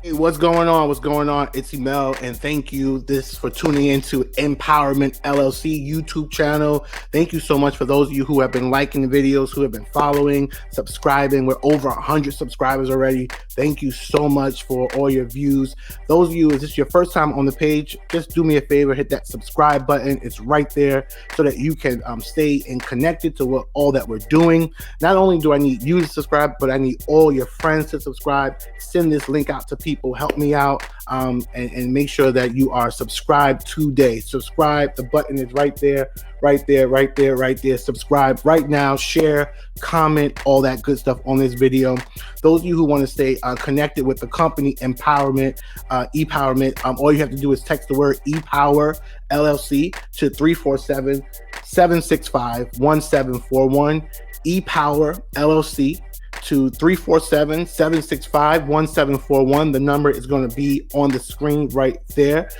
Hey, what's going on? What's going on? It's Emel, and thank you this for tuning into Empowerment LLC YouTube channel. Thank you so much for those of you who have been liking the videos, who have been following, subscribing. We're over 100 subscribers already. Thank you so much for all your views. Those of you, is this your first time on the page? Just do me a favor, hit that subscribe button. It's right there so that you can stay and connected to all that we're doing. Not only do I need you to subscribe, but I need all your friends to subscribe. Send this link out to people. Help me out and make sure that you are subscribed today. Subscribe. The button is right there, right there, right there, right there. Subscribe right now. Share, comment, all that good stuff on this video. Those of you who want to stay connected with the company Empowerment, ePowerment, all you have to do is text the word ePower LLC to 347-765-1741. ePower LLC to 347-765-1741. The number is going to be on the screen right there.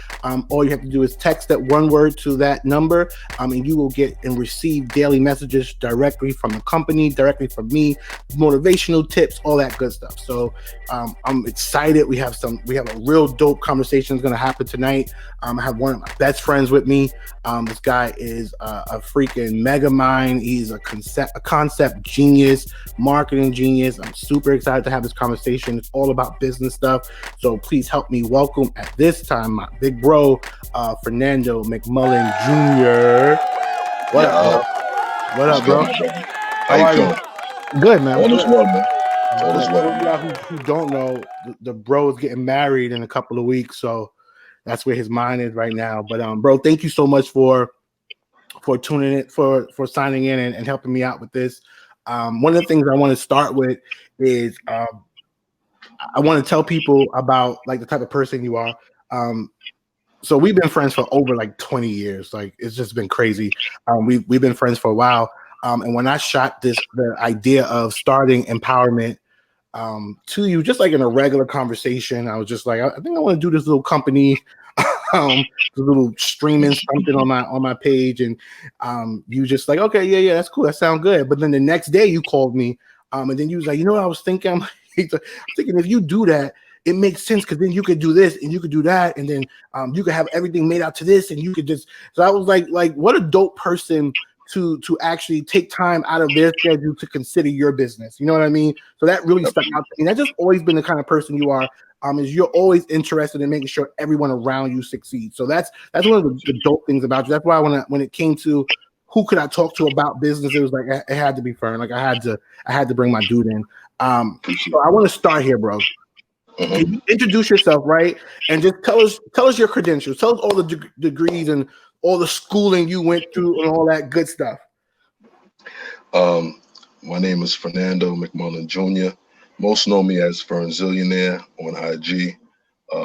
All you have to do is text that one word to that number, and you will get and receive daily messages directly from the company, directly from me, motivational tips, all that good stuff. So I'm excited. We have a real dope conversation going to happen tonight. I have one of my best friends with me. This guy is a freaking mega mind. He's a concept genius, marketing genius. I'm super excited to have this conversation. It's all about business stuff. So please help me welcome at this time my big bro, Fernando McMullen Jr. What up, bro? What up, bro? How you doing? Good, man. All is well, man. All is well. Who don't know, the bro is getting married in a couple of weeks, so that's where his mind is right now. But bro, thank you so much for tuning in, for signing in and helping me out with this. One of the things I want to start with is I want to tell people about like the type of person you are. So we've been friends for over like 20 years. Like it's just been crazy. We've been friends for a while. And when I shot the idea of starting Empowerment to you, just like in a regular conversation, I was just like, I think I want to do this little company. The little streaming something on my page, and you just like, okay, yeah, that's cool, that sounds good. But then the next day you called me, and then you was like, you know what I was thinking? I'm thinking if you do that, it makes sense because then you could do this and you could do that, and then you could have everything made out to this, and you could just. So I was like, what a dope person to actually take time out of their schedule to consider your business. You know what I mean? So that really stuck out to me. That's just always been the kind of person you are. Is you're always interested in making sure everyone around you succeeds. So that's one of the dope things about you. That's why when it came to who could I talk to about business, it was like it had to be Fern. Like I had to bring my dude in. So I want to start here, bro. Can you introduce yourself, right? And just tell us your credentials. Tell us all the degrees and all the schooling you went through and all that good stuff. My name is Fernando McMullen Jr. Most know me as Fern Zillionaire on IG.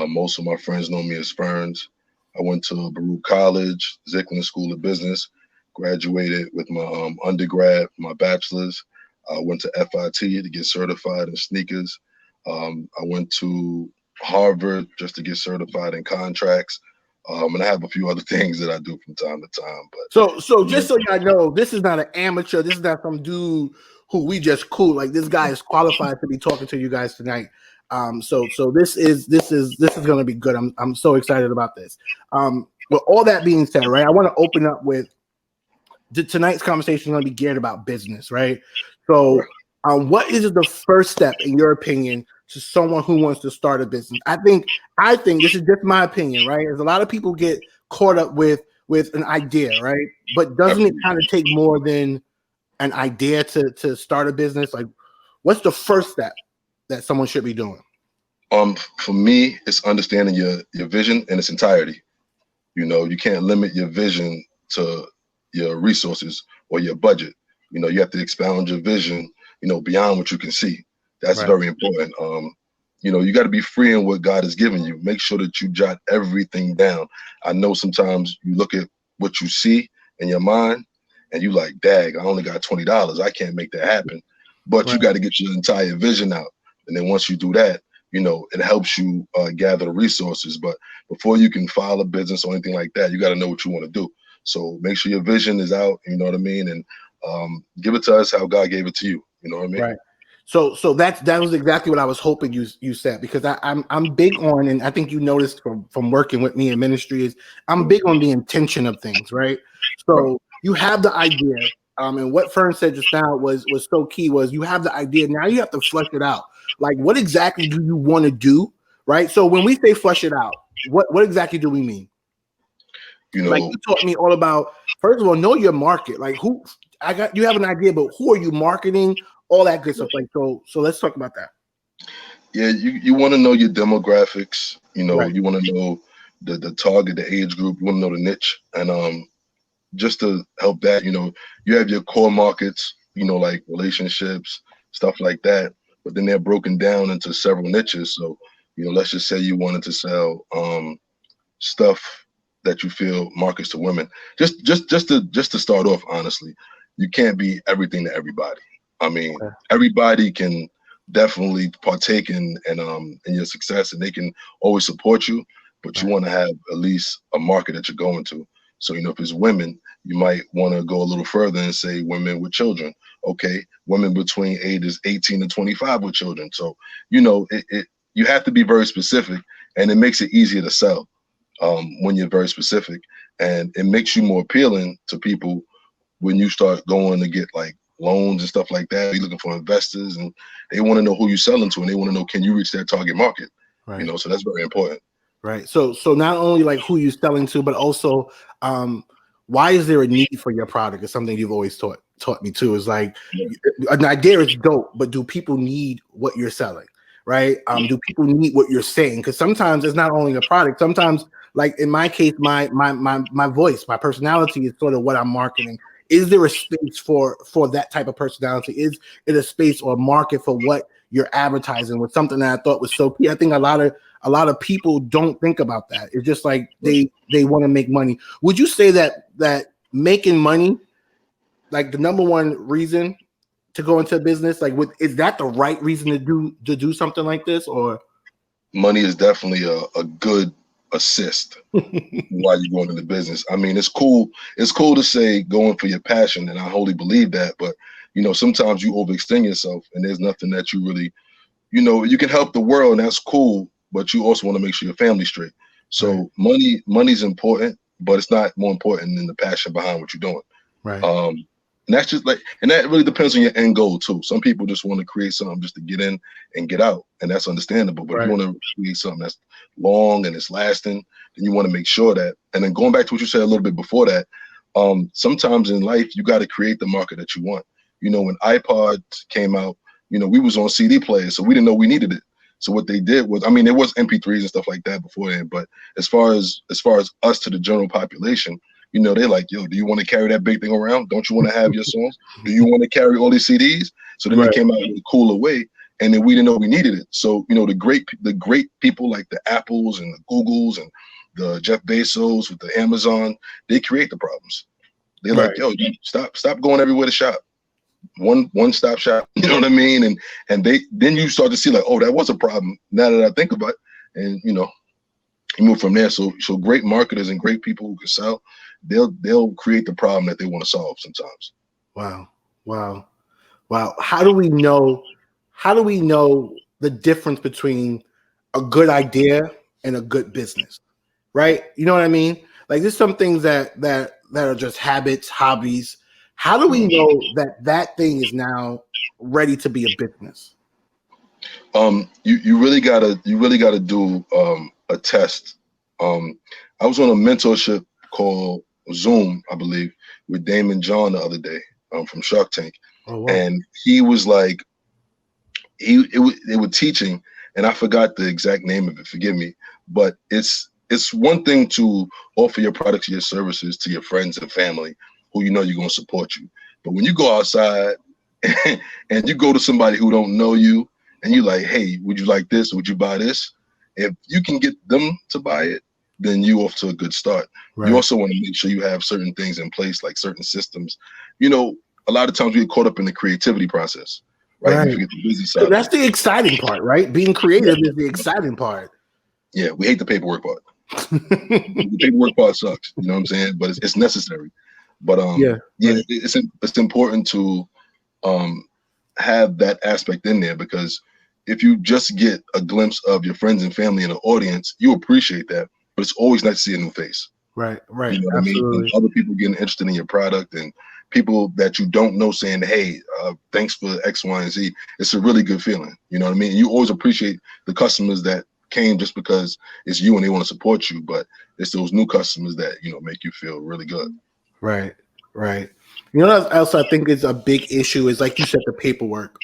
Most of my friends know me as Ferns. I went to Baruch College, Zicklin School of Business, graduated with my undergrad, my bachelor's. I went to FIT to get certified in sneakers. I went to Harvard just to get certified in contracts. And I have a few other things that I do from time to time. But so just so y'all know, this is not an amateur. This is not some dude who we just cool. Like this guy is qualified to be talking to you guys tonight. So this is going to be good. I'm so excited about this. With all that being said, right, I want to open up with tonight's conversation is going to be geared about business, right? So, what is the first step, in your opinion, to someone who wants to start a business? I think this is just my opinion, right? There's a lot of people get caught up with an idea, right? But doesn't it kind of take more than an idea to start a business? Like, what's the first step that someone should be doing? For me, it's understanding your vision in its entirety. You know, you can't limit your vision to your resources or your budget. You know, you have to expound your vision, beyond what you can see. That's very important. You got to be free in what God has given you. Make sure that you jot everything down. I know sometimes you look at what you see in your mind and you like, dag, I only got $20. I can't make that happen. But you got to get your entire vision out. And then once you do that, it helps you gather the resources. But before you can file a business or anything like that, you got to know what you want to do. So make sure your vision is out, you know what I mean? And give it to us how God gave it to you. You know what I mean? Right. So that was exactly what I was hoping you said, because I'm big on, and I think you noticed from working with me in ministry, is I'm big on the intention of things, right? So you have the idea, and what Fern said just now was so key. Was you have the idea, now you have to flesh it out. Like, what exactly do you want to do, right? So when we say flesh it out, what exactly do we mean? You know, Like, you taught me all about, first of all, know your market. Like, you have an idea, but who are you marketing? All that good stuff. Like, so let's talk about that. Yeah, you want to know your demographics. You know, Right. you want to know the target, the age group. You want to know the niche, and just to help that, you know, you have your core markets. You know, like relationships, stuff like that. But then they're broken down into several niches. So, you know, let's just say you wanted to sell stuff that you feel markets to women. Just to start off, honestly, you can't be everything to everybody. I mean, everybody can definitely partake in your success, and they can always support you, but you want to have at least a market that you're going to. So, you know, if it's women, you might want to go a little further and say women with children. Okay, women between ages 18 to 25 with children. So, you know, you have to be very specific, and it makes it easier to sell when you're very specific, and it makes you more appealing to people when you start going to get like loans and stuff like that. You're looking for investors, and they want to know who you're selling to, and they want to know, can you reach their target market? Right. You know, so that's very important. Right. So not only like who you're selling to, but also why is there a need for your product? Is something you've always taught me too. Is like, an idea is dope, but do people need what you're selling? Right. Do people need what you're saying? Because sometimes it's not only a product. Sometimes, like in my case, my voice, my personality is sort of what I'm marketing. Is there a space for that type of personality? Is it a space or a market for what you're advertising? Was something that I thought was so key. I think a lot of people don't think about that. It's just like they want to make money. Would you say that making money, like the number one reason to go into a business, like is that the right reason to do something like this? Or money is definitely a good assist while you're going into business. I mean, it's cool to say going for your passion, and I wholly believe that, but you know, sometimes you overextend yourself and there's nothing that you really, you know, you can help the world, and that's cool, but you also want to make sure your family's straight. So money's important, but it's not more important than the passion behind what you're doing. Right. And that's just like, and that really depends on your end goal too. Some people just want to create something just to get in and get out, and that's understandable. But if you want to create something that's long and it's lasting, then you want to make sure that. And then going back to what you said a little bit before that, sometimes in life you got to create the market that you want. You know, when iPod came out, you know, we was on CD players, so we didn't know we needed it. So what they did was, I mean, there was MP3s and stuff like that before then, but as far as us to the general population, you know, they're like, yo, do you want to carry that big thing around? Don't you want to have your songs? Do you want to carry all these CDs? So then they came out with a cooler way, and then we didn't know we needed it. So, you know, the great people like the Apples and the Googles and the Jeff Bezos with the Amazon, they create the problems. They're like, yo, stop going everywhere to shop. One stop shop, you know what I mean? And then you start to see like, oh, that was a problem now that I think about it. And you know, you move from there. So great marketers and great people who can sell, they'll create the problem that they want to solve sometimes. Wow. How do we know the difference between a good idea and a good business? Right? You know what I mean? Like, there's some things that are just habits, hobbies. How do we know that thing is now ready to be a business? You really gotta do a test. I was on a mentorship called Zoom, I believe, with Damon John the other day from Shark Tank. Oh, wow. And he was like, they were teaching, and I forgot the exact name of it, forgive me, but it's one thing to offer your products or your services to your friends and family who you know you're going to support you. But when you go outside and you go to somebody who don't know you, and you're like, hey, would you like this? Would you buy this? If you can get them to buy it, then you off to a good start. Right. You also want to make sure you have certain things in place, like certain systems. You know, a lot of times we get caught up in the creativity process, right? We forget the busy side. So that's the exciting part, right? Being creative is the exciting part. Yeah, we hate the paperwork part. The paperwork part sucks, you know what I'm saying? But it's necessary. But it's important to have that aspect in there, because if you just get a glimpse of your friends and family in the audience, you appreciate that. But it's always nice to see a new face. Right. You know what I mean? And Absolutely. other people getting interested in your product, and people that you don't know saying, hey, thanks for X, Y, and Z. It's a really good feeling. You know what I mean? You always appreciate the customers that came just because it's you and they want to support you, but it's those new customers that, you know, make you feel really good. Right. Right. You know what else I think is a big issue is, like you said, the paperwork.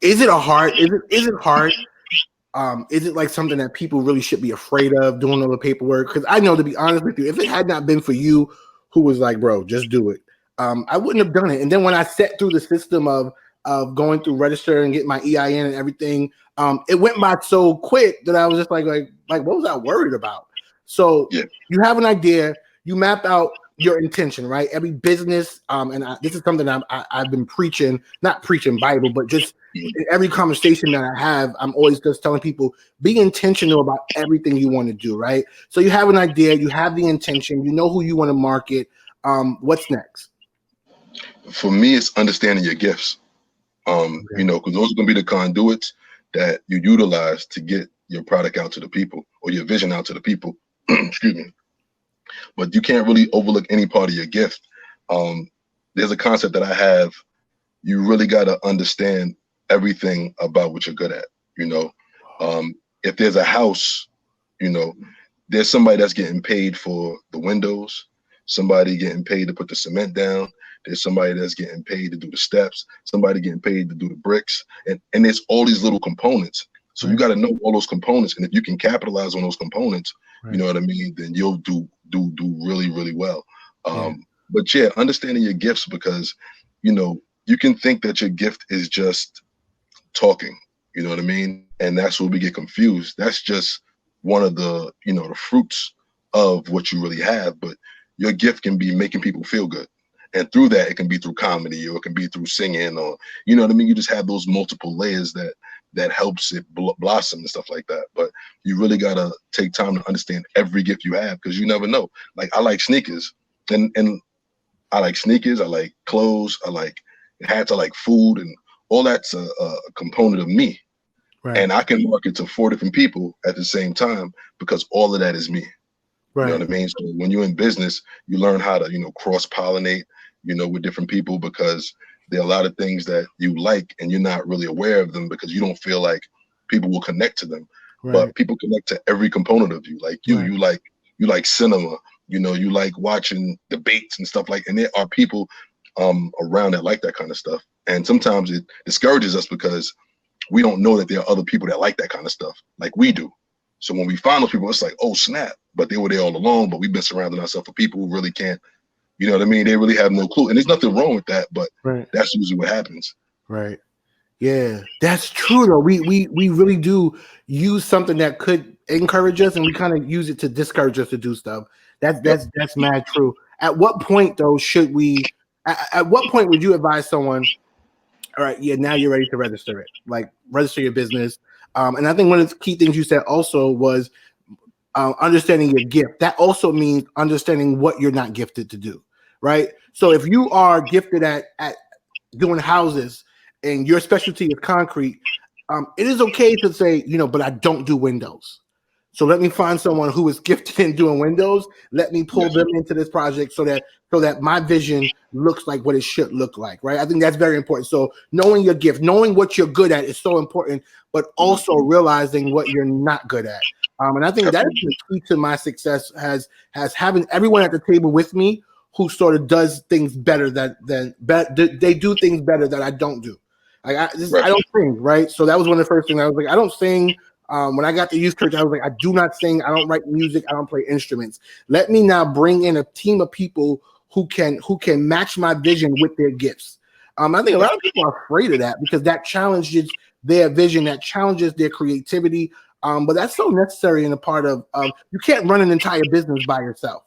Is it hard? Is it hard? Is it like something that people really should be afraid of, doing all the paperwork? Because I know, to be honest with you, if it had not been for you, who was like, bro, just do it, I wouldn't have done it. And then when I set through the system of going through register and get my EIN and everything, it went by so quick that I was just like what was I worried about? So Yeah. you have an idea, you map out your intention, right? Every business, this is something I've been preaching, not preaching Bible, but just in every conversation that I have, I'm always just telling people, be intentional about everything you want to do, right? So you have an idea, you have the intention, you know who you want to market. What's next? For me, it's understanding your gifts. You know, because those are going to be the conduits that you utilize to get your product out to the people, or your vision out to the people. Excuse me. But you can't really overlook any part of your gift. There's a concept that I have. You really got to understand everything about what you're good at. You know, if there's a house, you know, there's somebody that's getting paid for the windows, somebody getting paid to put the cement down. There's somebody that's getting paid to do the steps, somebody getting paid to do the bricks, and there's all these little components. So you got to know all those components, and if you can capitalize on those components, you know what I mean, then you'll do really, really well. But yeah, understanding your gifts, because you know, you can think that your gift is just talking, you know what I mean, and that's where we get confused. That's just one of the, you know, the fruits of what you really have. But your gift can be making people feel good. And through that, it can be through comedy, or it can be through singing, or, you know what I mean? You just have those multiple layers that helps it blossom and stuff like that. But you really got to take time to understand every gift you have, because you never know. Like, I like sneakers, and I like sneakers, I like clothes, I like hats, I like food, and all that's a component of me. Right. And I can market to 4 different people at the same time, because all of that is me. Right. You know what I mean? So when you're in business, you learn how to, you know, cross-pollinate, you know, with different people, because there are a lot of things that you like and you're not really aware of them, because you don't feel like people will connect to them. Right. But people connect to every component of you. Like you, you like cinema, you know, you like watching debates and stuff and there are people around that like that kind of stuff. And sometimes it discourages us, because we don't know that there are other people that like that kind of stuff like we do. So when we find those people, it's like, oh snap, but they were there all along, but we've been surrounding ourselves with people who really can't, you know what I mean? They really have no clue. And there's nothing wrong with that, but that's usually what happens. Right. Yeah, that's true though. We really do use something that could encourage us, and we kind of use it to discourage us to do stuff. That's mad true. At what point though should we, at what point would you advise someone, all right, yeah, now you're ready to register it, like register your business? And I think one of the key things you said also was understanding your gift. That also means understanding what you're not gifted to do, right? So if you are gifted at doing houses and your specialty is concrete, it is okay to say, you know, but I don't do windows. So let me find someone who is gifted in doing windows. Let me pull them into this project so that my vision looks like what it should look like, right? I think that's very important. So knowing your gift, knowing what you're good at is so important, but also realizing what you're not good at. And I think that is the key to my success, has having everyone at the table with me who sort of does things better they do things better that I don't do. Like I don't sing, right? So that was one of the first things I was like, I don't sing. When I got to youth church, I was like, I do not sing. I don't write music. I don't play instruments. Let me now bring in a team of people who can match my vision with their gifts. I think a lot of people are afraid of that, because that challenges their vision, that challenges their creativity. But that's so necessary in a part of you can't run an entire business by yourself.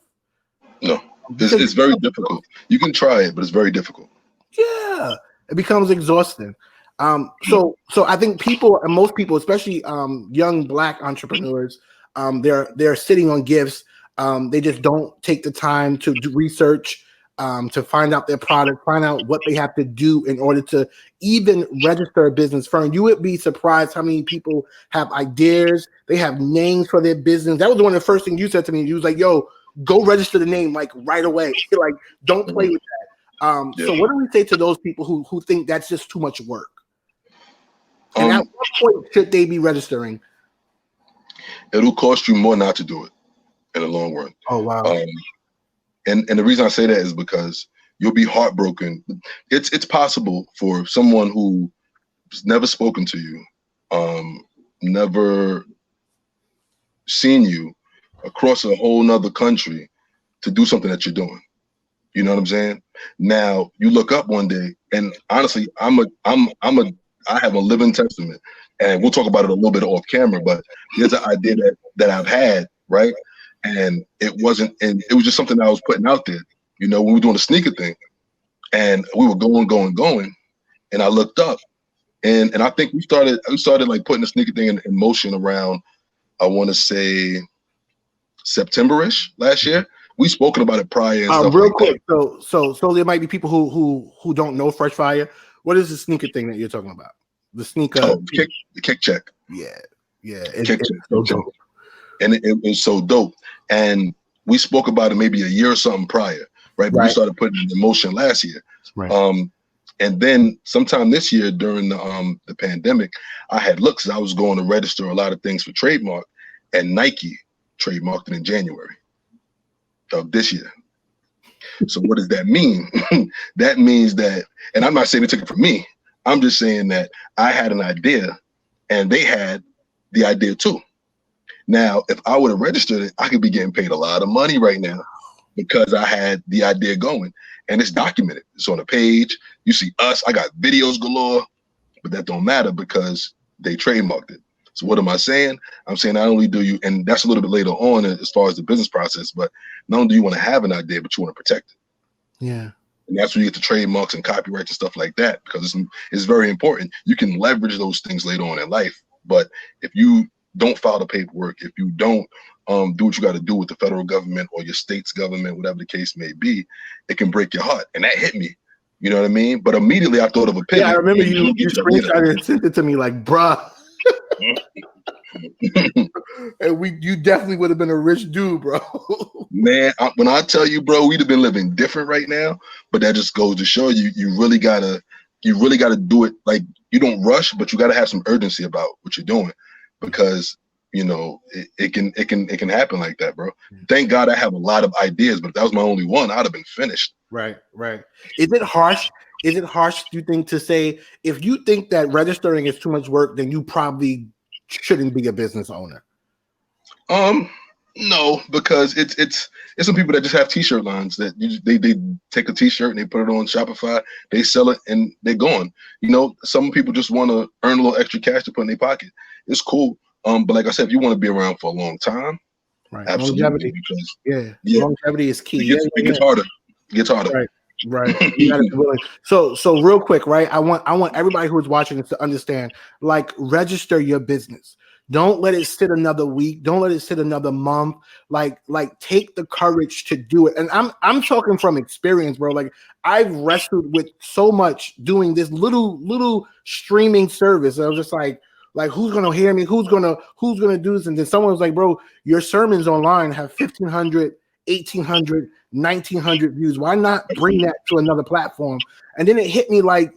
No, it's very difficult. You can try it, but it's very difficult. Yeah, it becomes exhausting. So I think people, and most people, especially young Black entrepreneurs, they're sitting on gifts. They just don't take the time to do research. to find out their product, find out what they have to do in order to even register a business firm. You would be surprised how many people have ideas. They have names for their business. That was one of the first things you said to me. You was like, yo, go register the name like right away. Like, don't play with that. So what do we say to those people who think that's just too much work? And at what point should they be registering? It'll cost you more not to do it in the long run. Oh, wow. And the reason I say that is because you'll be heartbroken. It's possible for someone who's never spoken to you, never seen you across a whole nother country to do something that you're doing. You know what I'm saying? Now you look up one day, and honestly, I have a living testament, and we'll talk about it a little bit off camera, but there's an idea that I've had, right? And it was just something I was putting out there. You know, we were doing a sneaker thing, and we were going, and I looked up, and I think we started like putting the sneaker thing in motion around, I want to say September-ish last year. We've spoken about it prior. And stuff real like quick, that. So there might be people who don't know Fresh Fire. What is the sneaker thing that you're talking about? The sneaker, the kick check. Yeah, Kick check. So dope. And it was so dope. And we spoke about it maybe a year or something prior, right? But we started putting it in motion last year. Right. And then sometime this year during the pandemic, I had looked, 'cause I was going to register a lot of things for trademark, and Nike trademarked it in January of this year. So what does that mean? That means that, and I'm not saying they took it from me, I'm just saying that I had an idea and they had the idea too. Now, if I would have registered it, I could be getting paid a lot of money right now because I had the idea going, and it's documented. It's on a page. You see us, I got videos galore, but that don't matter because they trademarked it. So what am I saying? I'm saying not only do you, and that's a little bit later on as far as the business process, but not only do you want to have an idea, but you want to protect it. Yeah. And that's where you get the trademarks and copyrights and stuff like that, because it's very important. You can leverage those things later on in life, but if you don't file the paperwork, if you don't do what you got to do with the federal government or your state's government, whatever the case may be, it can break your heart. And that hit me. You know what I mean? But immediately I thought of a pivot. Yeah, I remember you screenshotted and sent it to me like, bruh. And you definitely would have been a rich dude, bro. Man, when I tell you, bro, we'd have been living different right now. But that just goes to show you really gotta do it. Like, you don't rush, but you gotta have some urgency about what you're doing, because you know it can happen like that, bro. Thank God I have a lot of ideas, but if that was my only one, I'd have been finished. Right. Is it harsh? Do you think, to say if you think that registering is too much work, then you probably shouldn't be a business owner? No, because it's some people that just have t-shirt lines that they take a t-shirt and they put it on Shopify, they sell it and they're gone. You know, some people just want to earn a little extra cash to put in their pocket. It's cool. But like I said, if you want to be around for a long time, right, absolutely, longevity. Because longevity is key. It gets harder. It gets harder. Right. You gotta be willing. So real quick, right? I want everybody who's watching this to understand, like, register your business. Don't let it sit another week. Don't let it sit another month. Like take the courage to do it. And I'm talking from experience, bro. Like, I've wrestled with so much doing this little streaming service. I was just like who's gonna hear me? Who's gonna do this? And then someone was like, bro, your sermons online have 1,500, 1,800, 1,900 views. Why not bring that to another platform? And then it hit me like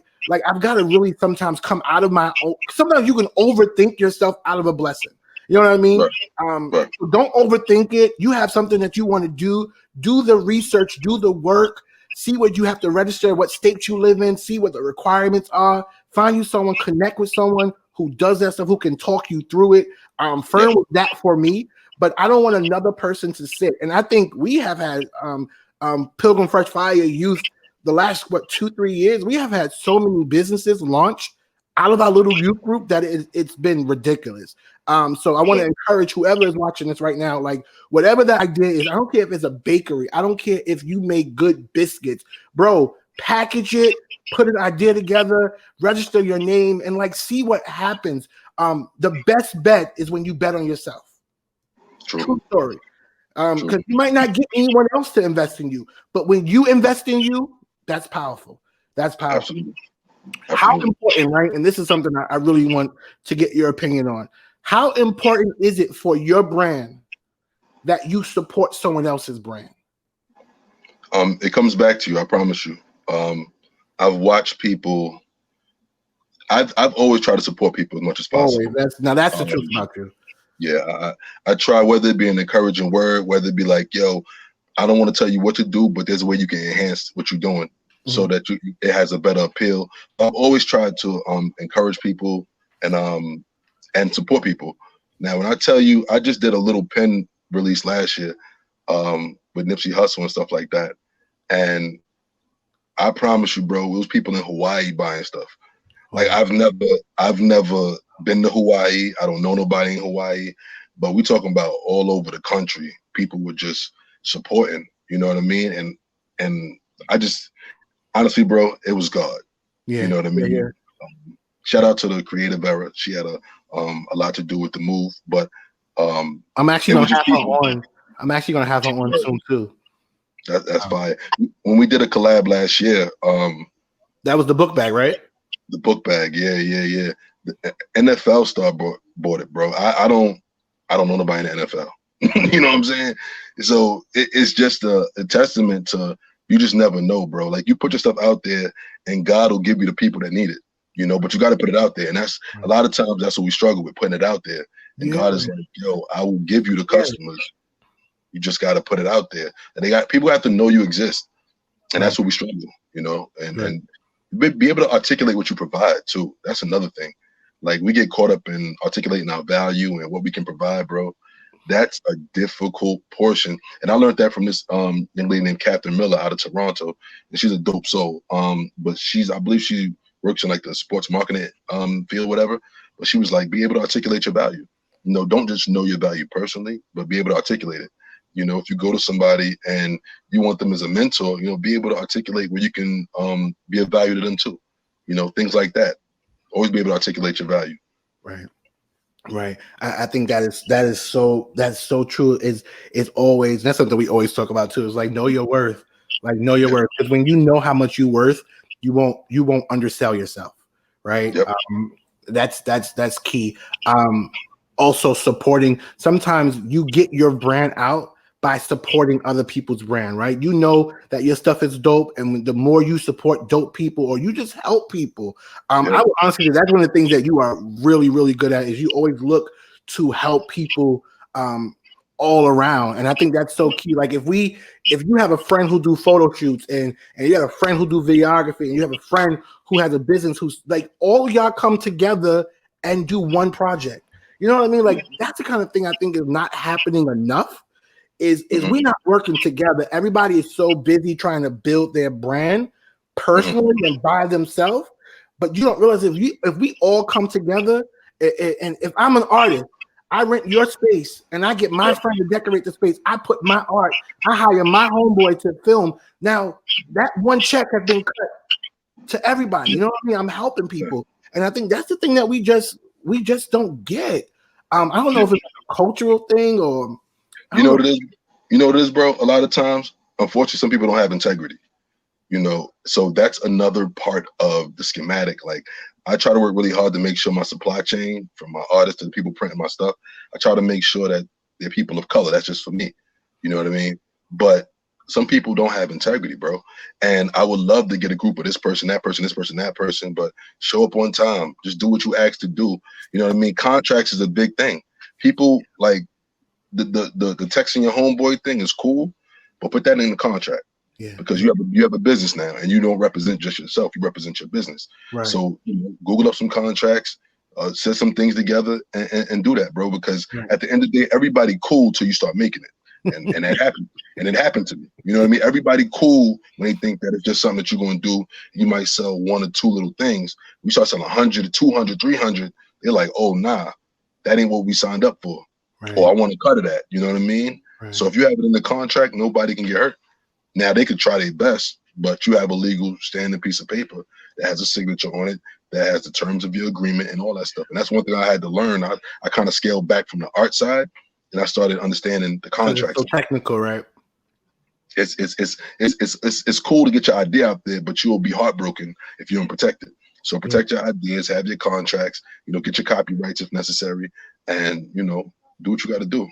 I've got to really sometimes come out of my own. Sometimes you can overthink yourself out of a blessing. You know what I mean? Right. So don't overthink it. You have something that you want to do the research, do the work, see what you have to register, what state you live in, see what the requirements are, find you someone, connect with someone who does that stuff, who can talk you through it. Fern was that for me, but I don't want another person to sit. And I think we have had Pilgrim Fresh Fire Youth the last 2-3 years. We have had so many businesses launch out of our little youth group that it's been ridiculous. So I want to encourage whoever is watching this right now, like, whatever the idea is, I don't care if it's a bakery, I don't care if you make good biscuits, bro, package it, put an idea together, register your name, and like, see what happens. The best bet is when you bet on yourself. True story. Because you might not get anyone else to invest in you, but when you invest in you, that's powerful. That's powerful. Absolutely. How important, right? And this is something I really want to get your opinion on. How important is it for your brand that you support someone else's brand? It comes back to you. I promise you. I've watched people. I've always tried to support people as much as possible. Always. That's the truth about you. Yeah, I try, whether it be an encouraging word, whether it be like, yo, I don't want to tell you what to do, but there's a way you can enhance what you're doing so that it has a better appeal. I've always tried to encourage people and support people. Now, when I tell you, I just did a little pen release last year with Nipsey Hussle and stuff like that. And I promise you, bro, it was people in Hawaii buying stuff. Like I've never been to Hawaii. I don't know nobody in Hawaii, but we talking about all over the country. People were just supporting, you know what I mean? And I just, honestly, bro, it was God. Yeah. You know what I mean? Yeah. Shout out to the creative era. She had a lot to do with the move, but I'm actually gonna have her on. I'm actually gonna have her on soon too. That's fine. When we did a collab last year, that was the book bag, right? The book bag, yeah. The NFL star bought it, bro. I don't know nobody in the NFL. You know what I'm saying? So it's just a testament to, you just never know, bro. Like, you put your stuff out there, and God will give you the people that need it. You know, but you got to put it out there, and that's a lot of times that's what we struggle with, putting it out there. And God is like, yo, I will give you the customers. You just got to put it out there, and people have to know you exist, and that's what we struggle. You know, and be able to articulate what you provide too. That's another thing. Like, we get caught up in articulating our value and what we can provide, bro. That's a difficult portion. And I learned that from this young lady named Catherine Miller out of Toronto. And she's a dope soul. But I believe she works in like the sports marketing field, whatever. But she was like, be able to articulate your value. You know, don't just know your value personally, but be able to articulate it. You know, if you go to somebody and you want them as a mentor, you know, be able to articulate where you can be of value to them too. You know, things like that. Always be able to articulate your value. Right. I think that's so true. Is always, that's something we always talk about too. Is like, know your worth. Like, know your worth. Because when you know how much you're worth, you won't undersell yourself. Right. Yep. That's key. Also supporting. Sometimes you get your brand out by supporting other people's brand, right? You know that your stuff is dope, and the more you support dope people, or you just help people, I would honestly say that's one of the things that you are really, really good at, is you always look to help people all around. And I think that's so key. Like, if you have a friend who do photo shoots, and you have a friend who do videography, and you have a friend who has a business, who's like, all y'all come together and do one project. You know what I mean? Like, that's the kind of thing I think is not happening enough. Is we not working together. Everybody is so busy trying to build their brand personally and by themselves, but you don't realize if we all come together, and if I'm an artist, I rent your space and I get my friend to decorate the space. I put my art. I hire my homeboy to film. Now that one check has been cut to everybody. You know what I mean? I'm helping people, and I think that's the thing that we just don't get. I don't know if it's a cultural thing or. You know what it is? You know what it is, bro? A lot of times, unfortunately, some people don't have integrity. You know, so that's another part of the schematic. Like, I try to work really hard to make sure my supply chain, from my artists to the people printing my stuff, I try to make sure that they're people of color. That's just for me. You know what I mean? But some people don't have integrity, bro. And I would love to get a group of this person, that person, this person, that person, but show up on time. Just do what you asked to do. You know what I mean? Contracts is a big thing. People like, the texting your homeboy thing is cool, but put that in the contract. Because you have a business now, and you don't represent just yourself, you represent your business. Right. So, you know, Google up some contracts, set some things together, and do that, bro. Because at the end of the day, everybody cool till you start making it, and that happened. And it happened to me. You know what I mean? Everybody cool when they think that it's just something that you're going to do. You might sell one or two little things. We start selling 100, 200, 300. They're like, oh nah, that ain't what we signed up for. Right. Or I want to cut it at, you know what I mean? Right. So if you have it in the contract, nobody can get hurt. Now they could try their best, but you have a legal standing piece of paper that has a signature on it, that has the terms of your agreement and all that stuff. And that's one thing I had to learn. I kind of scaled back from the art side and I started understanding the 'Cause it's contracts. so technical, right? It's cool to get your idea out there, but you will be heartbroken if you don't protect it. So protect your ideas, have your contracts, get your copyrights if necessary, and do what you got to do.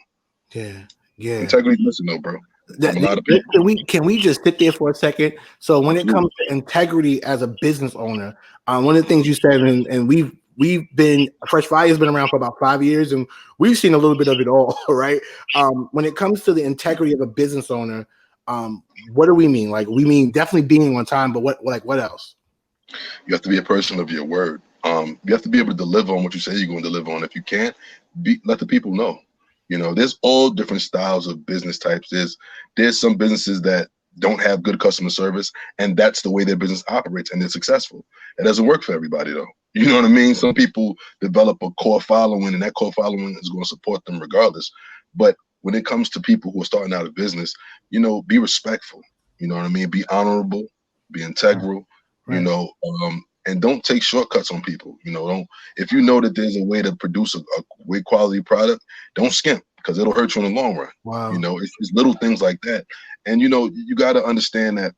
Yeah, yeah. Integrity is missing though, bro. From a lot of people. Can we just sit there for a second? So when it comes to integrity as a business owner, one of the things you said, and we've been Fresh Fire has been around for about 5 years, and we've seen a little bit of it all, right? When it comes to the integrity of a business owner, what do we mean? Like, we mean definitely being on time, but what else? You have to be a person of your word. You have to be able to deliver on what you say you're going to deliver on. If you can't, let the people know. There's all different styles of business types. There's some businesses that don't have good customer service, and that's the way their business operates, and they're successful. It doesn't work for everybody, though. You know what I mean? Some people develop a core following, and that core following is going to support them regardless. But when it comes to people who are starting out a business, be respectful. You know what I mean? Be honorable, be integral. Right. And don't take shortcuts on people. If you know that there's a way to produce a great quality product, don't skimp, because it'll hurt you in the long run. Wow. It's little things like that. And you got to understand that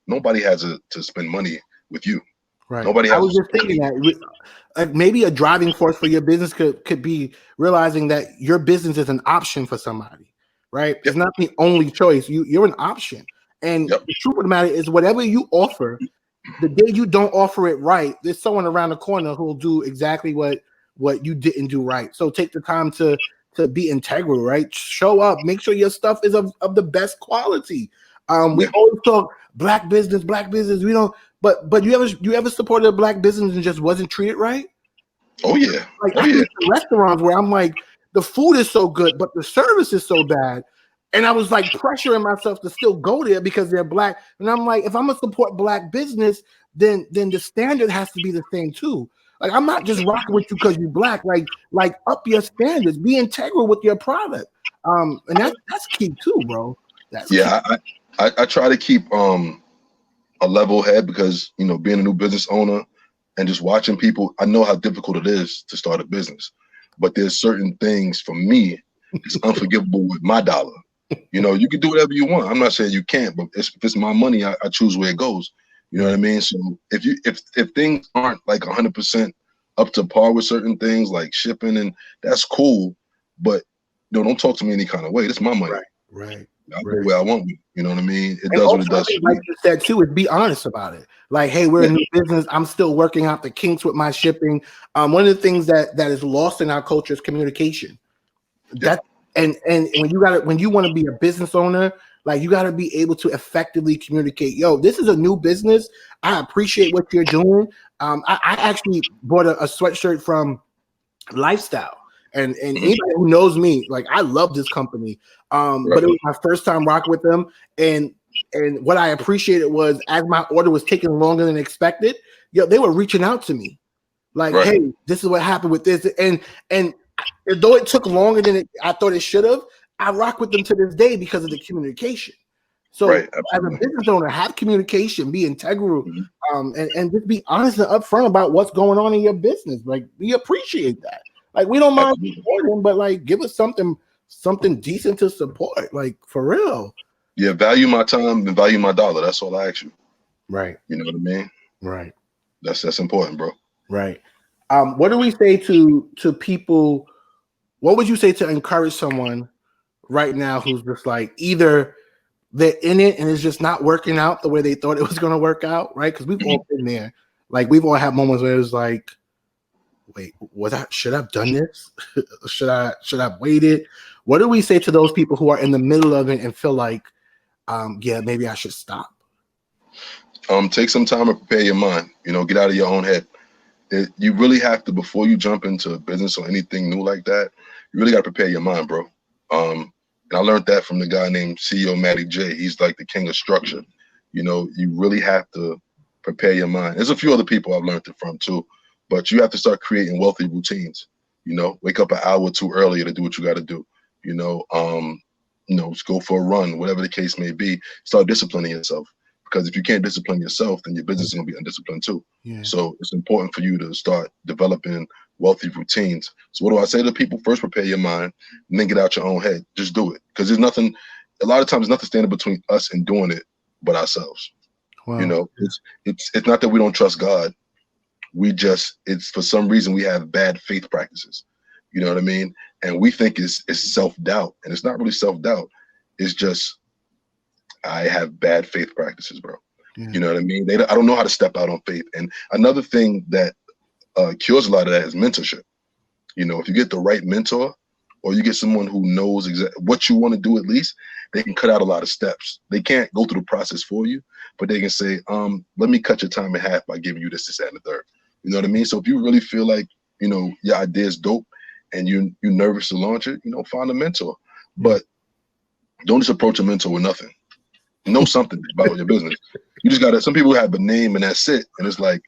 nobody has to spend money with you. Right. Nobody has. I was just thinking that maybe a driving force for your business could be realizing that your business is an option for somebody, right? Yep. It's not the only choice. You're an option. And the truth of the matter is, whatever you offer, the day you don't offer it right, there's someone around the corner who will do exactly what you didn't do right. So take the time to be integral, right? Show up, make sure your stuff is of the best quality. We always talk black business. We don't, but you ever supported a black business and just wasn't treated right? Oh yeah. Like I went to restaurants where I'm like, the food is so good, but the service is so bad. And I was like pressuring myself to still go there because they're black. And I'm like, if I'm gonna support black business, then the standard has to be the same too. Like, I'm not just rocking with you because you're black. Like up your standards, be integral with your product. And that's key too, bro. That's key. I try to keep a level head, because being a new business owner and just watching people, I know how difficult it is to start a business. But there's certain things for me, it's unforgivable with my dollar. You can do whatever you want. I'm not saying you can't, but if it's my money, I choose where it goes. You know what I mean? So if things aren't like 100% up to par with certain things like shipping, and that's cool, but don't talk to me any kind of way. This is my money. Right. I go where I want. You know what I mean? It does what it does. Like you said too, is be honest about it. Like, hey, we're a new business. I'm still working out the kinks with my shipping. One of the things that is lost in our culture is communication. And when you want to be a business owner, like, you got to be able to effectively communicate. Yo, this is a new business. I appreciate what you're doing. I actually bought a sweatshirt from Lifestyle, and anybody who knows me, like, I love this company. But it was my first time rocking with them, and what I appreciated was, as my order was taking longer than expected, they were reaching out to me, like, hey, this is what happened with this, and though it took longer than I thought it should have, I rock with them to this day because of the communication. So as a business owner, have communication, be integral, and just be honest and upfront about what's going on in your business. Like, we appreciate that. Like, we don't mind supporting, but like, give us something decent to support. Like, for real. Yeah, value my time and value my dollar. That's all I ask you. Right. You know what I mean? Right. That's important, bro. Right. What do we say to people? What would you say to encourage someone right now who's just like, either they're in it and it's just not working out the way they thought it was going to work out, right? Because we've all been there. Like, we've all had moments where it's like, wait, should I have done this? should I have waited? What do we say to those people who are in the middle of it and feel like, maybe I should stop? Take some time to prepare your mind. Get out of your own head. You really have to, before you jump into a business or anything new like that, you really got to prepare your mind, bro. And I learned that from the guy named CEO Matty J. He's like the king of structure. You really have to prepare your mind. There's a few other people I've learned it from too, but you have to start creating wealthy routines. Wake up an hour or two earlier to do what you got to do. Go for a run, whatever the case may be. Start disciplining yourself, Because if you can't discipline yourself, then your business is going to be undisciplined too. Yeah. So it's important for you to start developing wealthy routines. So what do I say to people? First, prepare your mind, and then get out your own head. Just do it. Because there's nothing, a lot of times, nothing standing between us and doing it but ourselves. Wow. You know, it's not that we don't trust God. It's for some reason we have bad faith practices. You know what I mean? And we think it's self-doubt, and it's not really self-doubt. It's just, I have bad faith practices, bro. Yeah. You know what I mean? I don't know how to step out on faith. And another thing that cures a lot of that is mentorship. You know, if you get the right mentor, or you get someone who knows exactly what you want to do, at least they can cut out a lot of steps. They can't go through the process for you, but they can say, let me cut your time in half by giving you this, that, and the third. You know what I mean? So if you really feel like, you know, your idea is dope and you're nervous to launch it, you know, find a mentor. But don't just approach a mentor with nothing. Know something about your business. You just gotta, some people have a name and that's it. And it's like,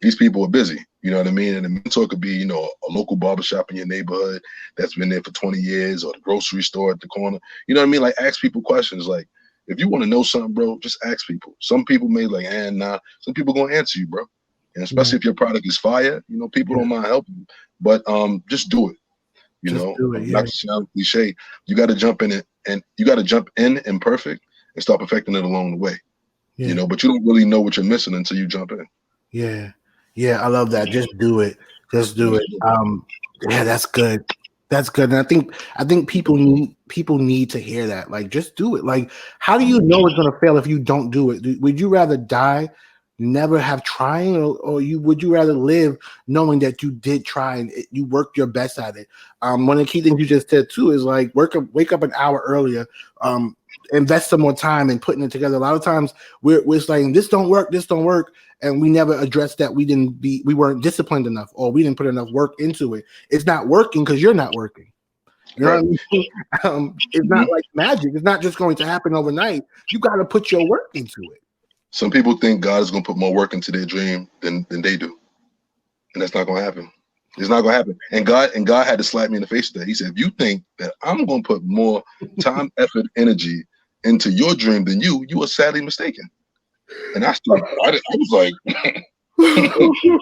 these people are busy. You know what I mean? And a mentor could be, you know, a local barbershop in your neighborhood that's been there for 20 years, or the grocery store at the corner. You know what I mean? Like, ask people questions. Like, if you want to know something, bro, just ask people. Some people may like, nah. Some people gonna answer you, bro. And especially if your product is fire, you know, people don't mind helping. But just do it. You Just know, do it, not to sound cliche. You got to jump in it, and you got to jump in imperfect and start perfecting it along the way. You know, but you don't really know what you're missing until you jump in. Yeah, I love that. Just do it. Just do it. Yeah, that's good. That's good. And I think people need to hear that. Like, just do it. Like, how do you know it's gonna fail if you don't do it? Would you rather die, never have trying, or would you rather live knowing that you did try and you worked your best at it? One of the key things you just said too is like wake up an hour earlier. Invest some more time in putting it together. A lot of times we're saying this don't work, and we never addressed that we weren't disciplined enough, or we didn't put enough work into it. It's not working because you're not working. You know what I mean? It's not like magic. It's not just going to happen overnight. You got to put your work into it. Some people think God is going to put more work into their dream than they do, and that's not going to happen. It's not going to happen. And God had to slap me in the face today. He said, if you think that I'm going to put more time, effort, energy into your dream than you are sadly mistaken. And I was like, oh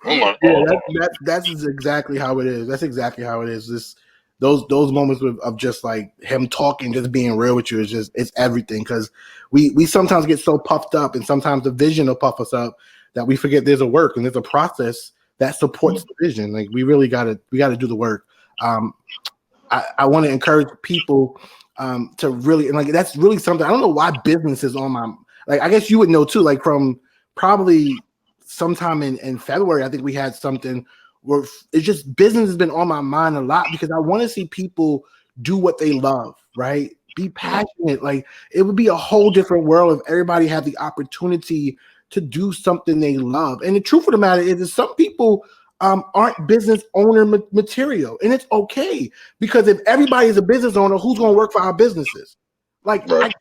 my God. Yeah, that's exactly how it is. That's exactly how it is. Those moments of just like him talking, just being real with you it's everything. Because we sometimes get so puffed up, and sometimes the vision will puff us up that we forget there's a work and there's a process that supports the vision. Like, we really gotta do the work. I want to encourage people to really, and like, that's really something. I don't know why business is on my, like, I guess you would know too, like from probably sometime in February, I think we had something where it's just business has been on my mind a lot, because I want to see people do what they love, right? Be passionate. Like, it would be a whole different world if everybody had the opportunity to do something they love. And the truth of the matter is some people aren't business owner material, and it's okay, because if everybody is a business owner, who's going to work for our businesses? Like, right.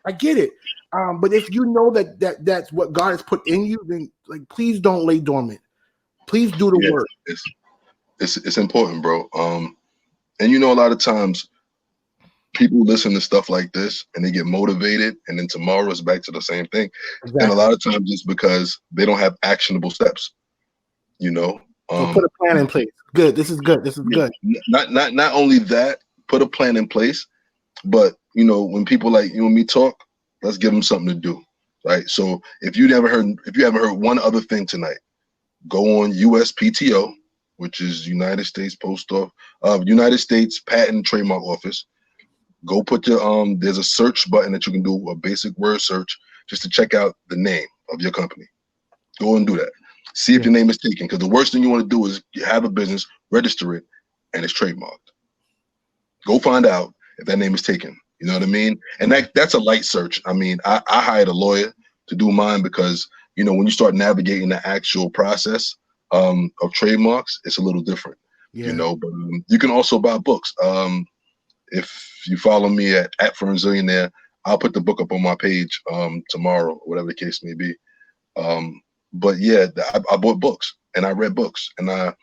I get it. But if you know that's what God has put in you, then like, please don't lay dormant. Please do the work. It's important, bro. And you know, a lot of times people listen to stuff like this and they get motivated, and then tomorrow it's back to the same thing. Exactly. And a lot of times it's because they don't have actionable steps. You know, so put a plan in place. Good. This is good. Good. Not only that, put a plan in place, but you know, when people like you and me talk, let's give them something to do, right? So if you haven't heard one other thing tonight, go on USPTO, which is United States United States Patent and Trademark Office. Go put your there's a search button that you can do, a basic word search, just to check out the name of your company. Go and do that. See if your name is taken, because the worst thing you want to do is you have a business, register it, and it's trademarked. Go find out if that name is taken. You know what I mean? And that's a light search. I mean, I hired a lawyer to do mine, because you know, when you start navigating the actual process of trademarks, it's a little different. You know, but you can also buy books. If you follow me at FernZillionaire, I'll put the book up on my page tomorrow, whatever the case may be. But yeah, I bought books and I read books, and I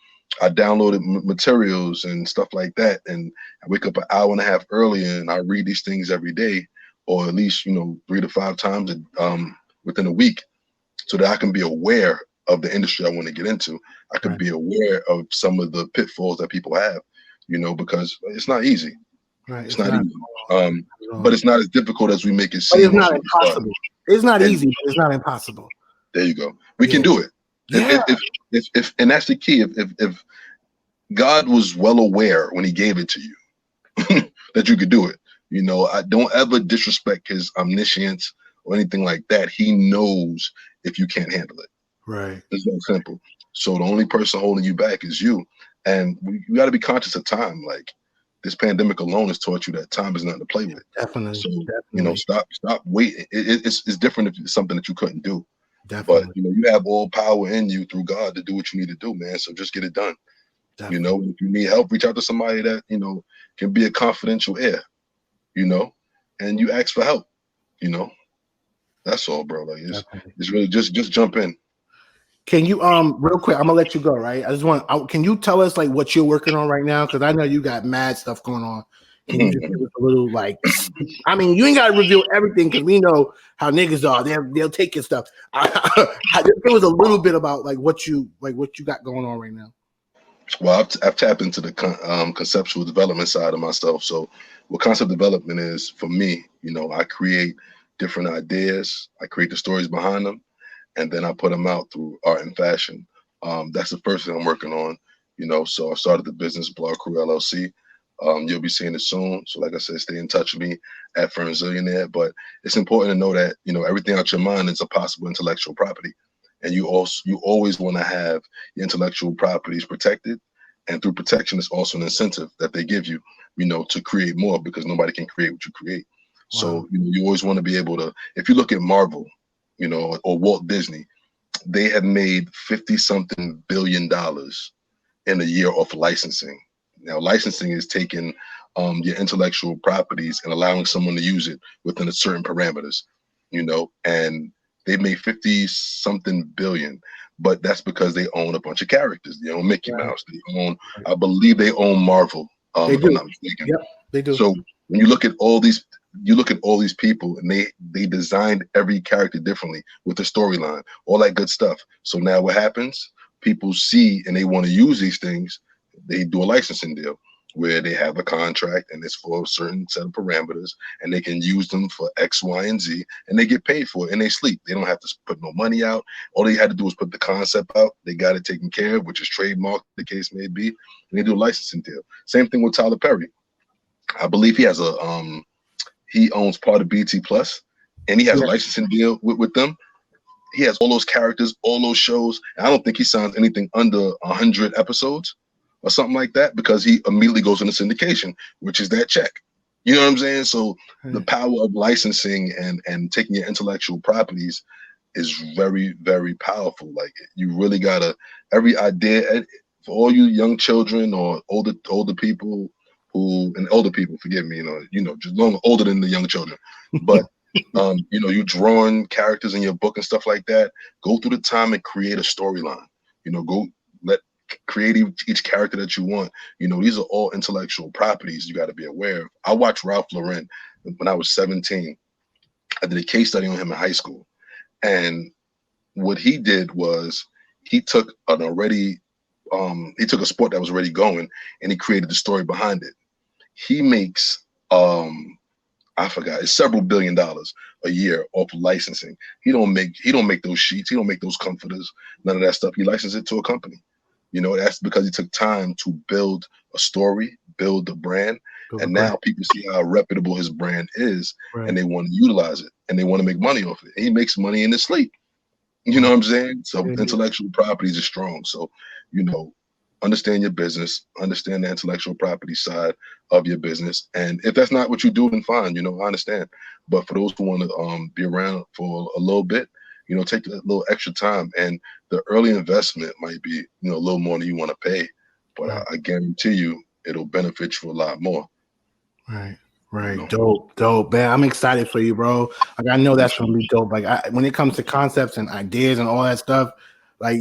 downloaded materials and stuff like that. And I wake up an hour and a half earlier and I read these things every day or at least, 3 to 5 times within a week, so that I can be aware of the industry I want to get into. I can be aware of some of the pitfalls that people have, because it's not easy. Right. It's not easy. But it's not as difficult as we make it But seem. it's not impossible. It's not easy, but it's not impossible. There you go. We can do it. Yeah. If and that's the key. If God was well aware when he gave it to you that you could do it, I don't ever disrespect his omniscience or anything like that. He knows if you can't handle it. Right. It's that simple. So the only person holding you back is you. And we got to be conscious of time. Like, this pandemic alone has taught you that time is nothing to play with. Definitely. So, stop waiting. It's different if it's something that you couldn't do. Definitely. But, you have all power in you through God to do what you need to do, man. So just get it done. Definitely. If you need help, reach out to somebody that, can be a confidential ear, and you ask for help, That's all, bro. Like, it's really just jump in. Can you real quick? I'm gonna let you go. Right. Can you tell us like what you're working on right now? Because I know you got mad stuff going on. Can you just give us a little like? I mean, you ain't got to reveal everything because we know how niggas are. They'll take your stuff. There was a little bit about like what you got going on right now. Well, I've tapped into the conceptual development side of myself. So, what concept development is for me, I create different ideas. I create the stories behind them, and then I put them out through art and fashion. That's the first thing I'm working on. So I started the business Blog Crew LLC. You'll be seeing it soon. So like I said, stay in touch with me at FernZillionaire. But it's important to know that, everything out your mind is a possible intellectual property. And you always want to have your intellectual properties protected. And through protection, it's also an incentive that they give you, to create more, because nobody can create what you create. Wow. So, you always want to be able to, if you look at Marvel, or Walt Disney, they have made $50-something billion in a year off licensing. Now, licensing is taking your intellectual properties and allowing someone to use it within a certain parameters, and they made 50-something billion, but that's because they own a bunch of characters. They own Mickey Mouse. They own, I believe they own Marvel, if I'm not mistaken. Yep, they do. So when you look at all these people, and they designed every character differently with the storyline, all that good stuff. So now what happens? People see and they want to use these things. They do a licensing deal where they have a contract and it's for a certain set of parameters, and they can use them for X, Y, and Z, and they get paid for it, and they sleep. They don't have to put no money out. All they had to do was put the concept out. They got it taken care of, which is trademark, the case may be, and they do a licensing deal. Same thing with Tyler Perry. I believe he has he owns part of BT Plus, and he has a licensing deal with them. He has all those characters, all those shows, and I don't think he signs anything under 100 episodes or something like that, because he immediately goes into syndication, which is that check. You know what I'm saying? So the power of licensing and taking your intellectual properties is very, very powerful. Like, you really gotta, every idea, for all you young children or older people forgive me, just long older than the young children, but you drawing characters in your book and stuff like that, go through the time and create a storyline. Create each character that you want. These are all intellectual properties you got to be aware of. I watched Ralph Lauren when I was 17. I did a case study on him in high school, and what he did was he took a sport that was already going, and he created the story behind it. He makes I forgot, it's several $1 billion a year off licensing. He don't make those sheets, he don't make those comforters, none of that stuff. He licensed it to a company. That's because he took time to build a story, build the brand, and now people see how reputable his brand is, and they want to utilize it, and they want to make money off it. And he makes money in his sleep. You know what I'm saying? So intellectual properties are strong. So, understand your business, understand the intellectual property side of your business. And if that's not what you do, then fine, I understand. But for those who want to be around for a little bit, take a little extra time, and the early investment might be, a little more than you want to pay, but I guarantee you it'll benefit you a lot more. Right. Dope, man. I'm excited for you, bro. Like, I know that's gonna be dope. Like, when it comes to concepts and ideas and all that stuff, like,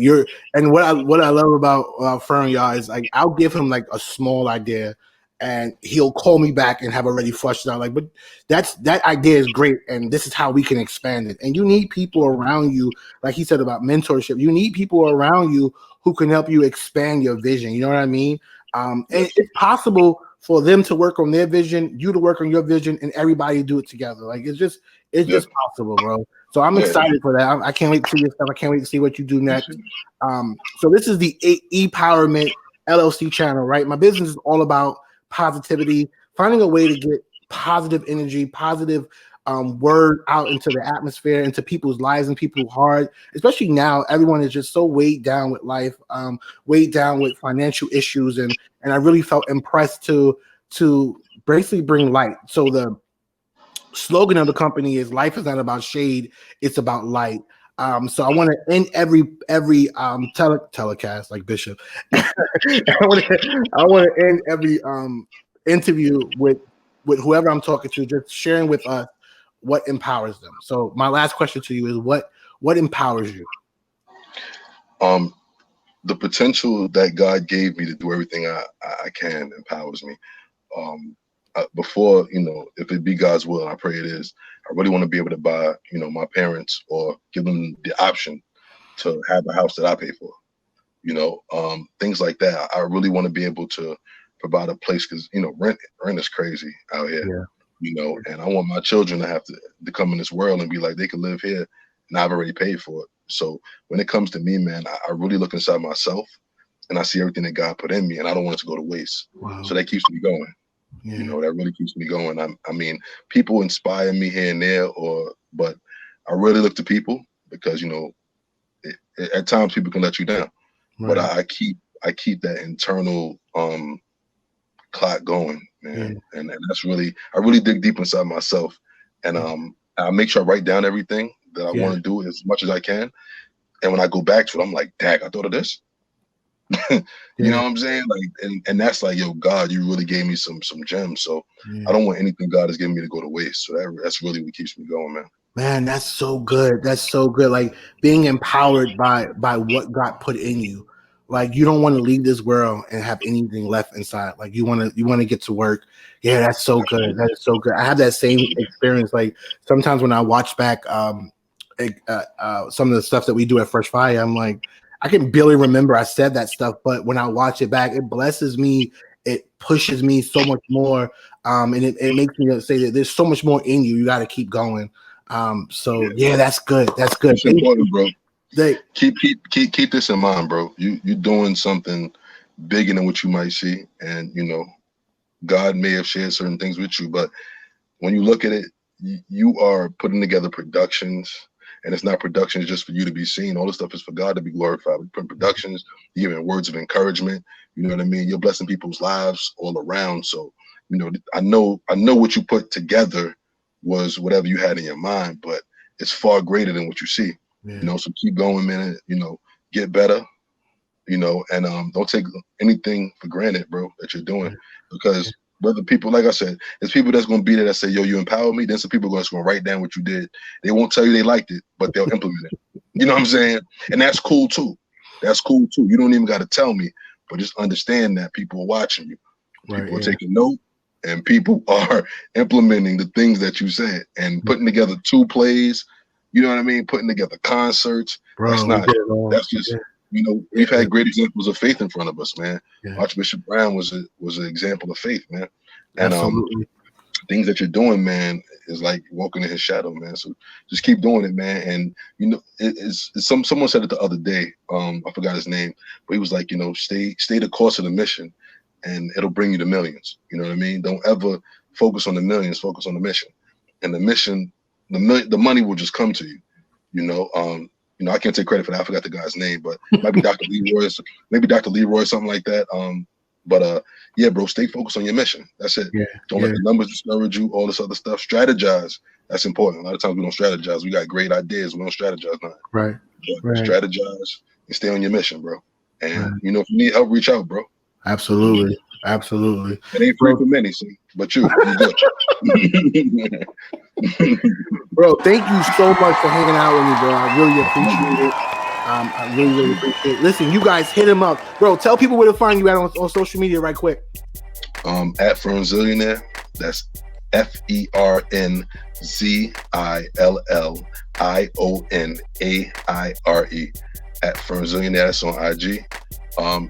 what I love about Fern, y'all, is like, I'll give him like a small idea, and he'll call me back and have already flushed it out. Like, but that idea is great, and this is how we can expand it. And you need people around you, like he said about mentorship. You need people around you who can help you expand your vision. You know what I mean? And it's possible for them to work on their vision, you to work on your vision, and everybody do it together. Like it's just possible, bro. So I'm excited for that. I can't wait to see your stuff. I can't wait to see what you do next. So this is the E-Powerment LLC channel, right? My business is all about positivity, finding a way to get positive energy, positive word out into the atmosphere, into people's lives and people's heart. Especially now, everyone is just so weighed down with life, weighed down with financial issues, and I really felt impressed to basically bring light. So the slogan of the company is "Life is not about shade; it's about light." So I want to end every telecast like Bishop. I want to end every interview with whoever I'm talking to, just sharing with us what empowers them. So my last question to you is what empowers you? The potential that God gave me to do everything I can empowers me. Before, if it be God's will, and I pray it is, I really want to be able to buy, my parents or give them the option to have a house that I pay for, things like that. I really want to be able to provide a place because, rent is crazy out here, and I want my children to have to come in this world and be like, they can live here and I've already paid for it. So when it comes to me, man, I really look inside myself and I see everything that God put in me, and I don't want it to go to waste. Wow. So that keeps me going. Yeah. That really keeps me going. I mean, people inspire me here and there, but I really look to people because, at times people can let you down, right. But I keep that internal clock going, man. Yeah. And that's really, I really dig deep inside myself, and I make sure I write down everything that I want to do as much as I can. And when I go back to it, I'm like, dang, I thought of this. You know what I'm saying? Like, and that's like, yo, God, you really gave me some gems. So I don't want anything God has given me to go to waste. So that's really what keeps me going, man. Man, that's so good. That's so good. Like being empowered by what God put in you. Like you don't want to leave this world and have anything left inside. Like you want to get to work. Yeah, that's so good. That is so good. I have that same experience. Like sometimes when I watch back some of the stuff that we do at Fresh Fire, I'm like, I can barely remember I said that stuff, but when I watch it back, it blesses me. It pushes me so much more, and it makes me say that there's so much more in you. You got to keep going. So that's good. That's good. It's important, bro. Keep this in mind, bro. You're doing something bigger than what you might see, and God may have shared certain things with you, but when you look at it, you are putting together productions. And it's not productions just for you to be seen. All this stuff is for God to be glorified. We put productions, you're giving words of encouragement. You know what I mean? You're blessing people's lives all around. So, I know what you put together was whatever you had in your mind, but it's far greater than what you see. Yeah. So keep going, man. Get better. And don't take anything for granted, bro, that you're doing, because whether people, like I said, there's people that's going to be there that say, yo, you empowered me. Then some people are going to write down what you did. They won't tell you they liked it, but they'll implement it. You know what I'm saying? And that's cool too. You don't even got to tell me, but just understand that people are watching you. People are taking note, and people are implementing the things that you said and putting together 2 plays. You know what I mean? Putting together concerts. Bro, that's just. We've had great examples of faith in front of us, man. Yeah. Archbishop Brown was an example of faith, man. And things that you're doing, man, is like walking in his shadow, man. So just keep doing it, man. And someone said it the other day. I forgot his name, but he was like, stay the course of the mission, and it'll bring you to millions. You know what I mean? Don't ever focus on the millions. Focus on the mission, and the mission, the money will just come to you. I can't take credit for that. I forgot the guy's name, but it might be Dr. Leroy, something like that. Bro, stay focused on your mission. That's it. Yeah, don't let the numbers discourage you, all this other stuff. Strategize. That's important. A lot of times we don't strategize. We got great ideas. We don't strategize now. Right. Strategize and stay on your mission, bro. And, if you need help, reach out, bro. Absolutely. It ain't free for many, but you're good. Bro, thank you so much for hanging out with me, bro. I really appreciate it. I really appreciate it. Listen, you guys hit him up. Bro, tell people where to find you at on social media right quick. At Fernzillionaire. That's FERNZILLIONAIRE at Fernzillionaire. That's on IG.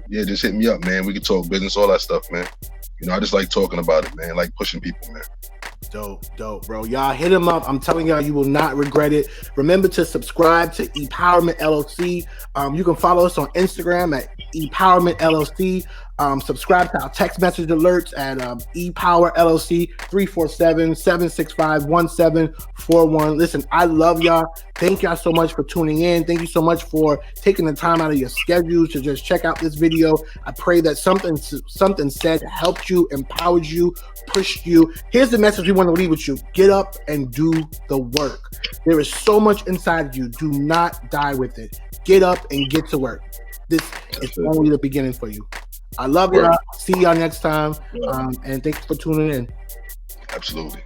Yeah, just hit me up, man. We can talk business, all that stuff, man. You know, I just like talking about it, man. I like pushing people, man. Dope, bro. Y'all hit him up. I'm telling y'all, you will not regret it. Remember to subscribe to Empowerment LLC. You can follow us on Instagram at Empowerment LLC. Subscribe to our text message alerts at ePower LLC 347-765-1741. Listen, I love y'all. Thank y'all so much for tuning in. Thank you so much for taking the time out of your schedules to just check out this video. I pray that something said helped you, empowered you, pushed you. Here's the message we want to leave with you. Get up and do the work. There is so much inside of you. Do not die with it. Get up and get to work. This is only the beginning for you. I love y'all. See y'all next time. And thanks for tuning in. Absolutely.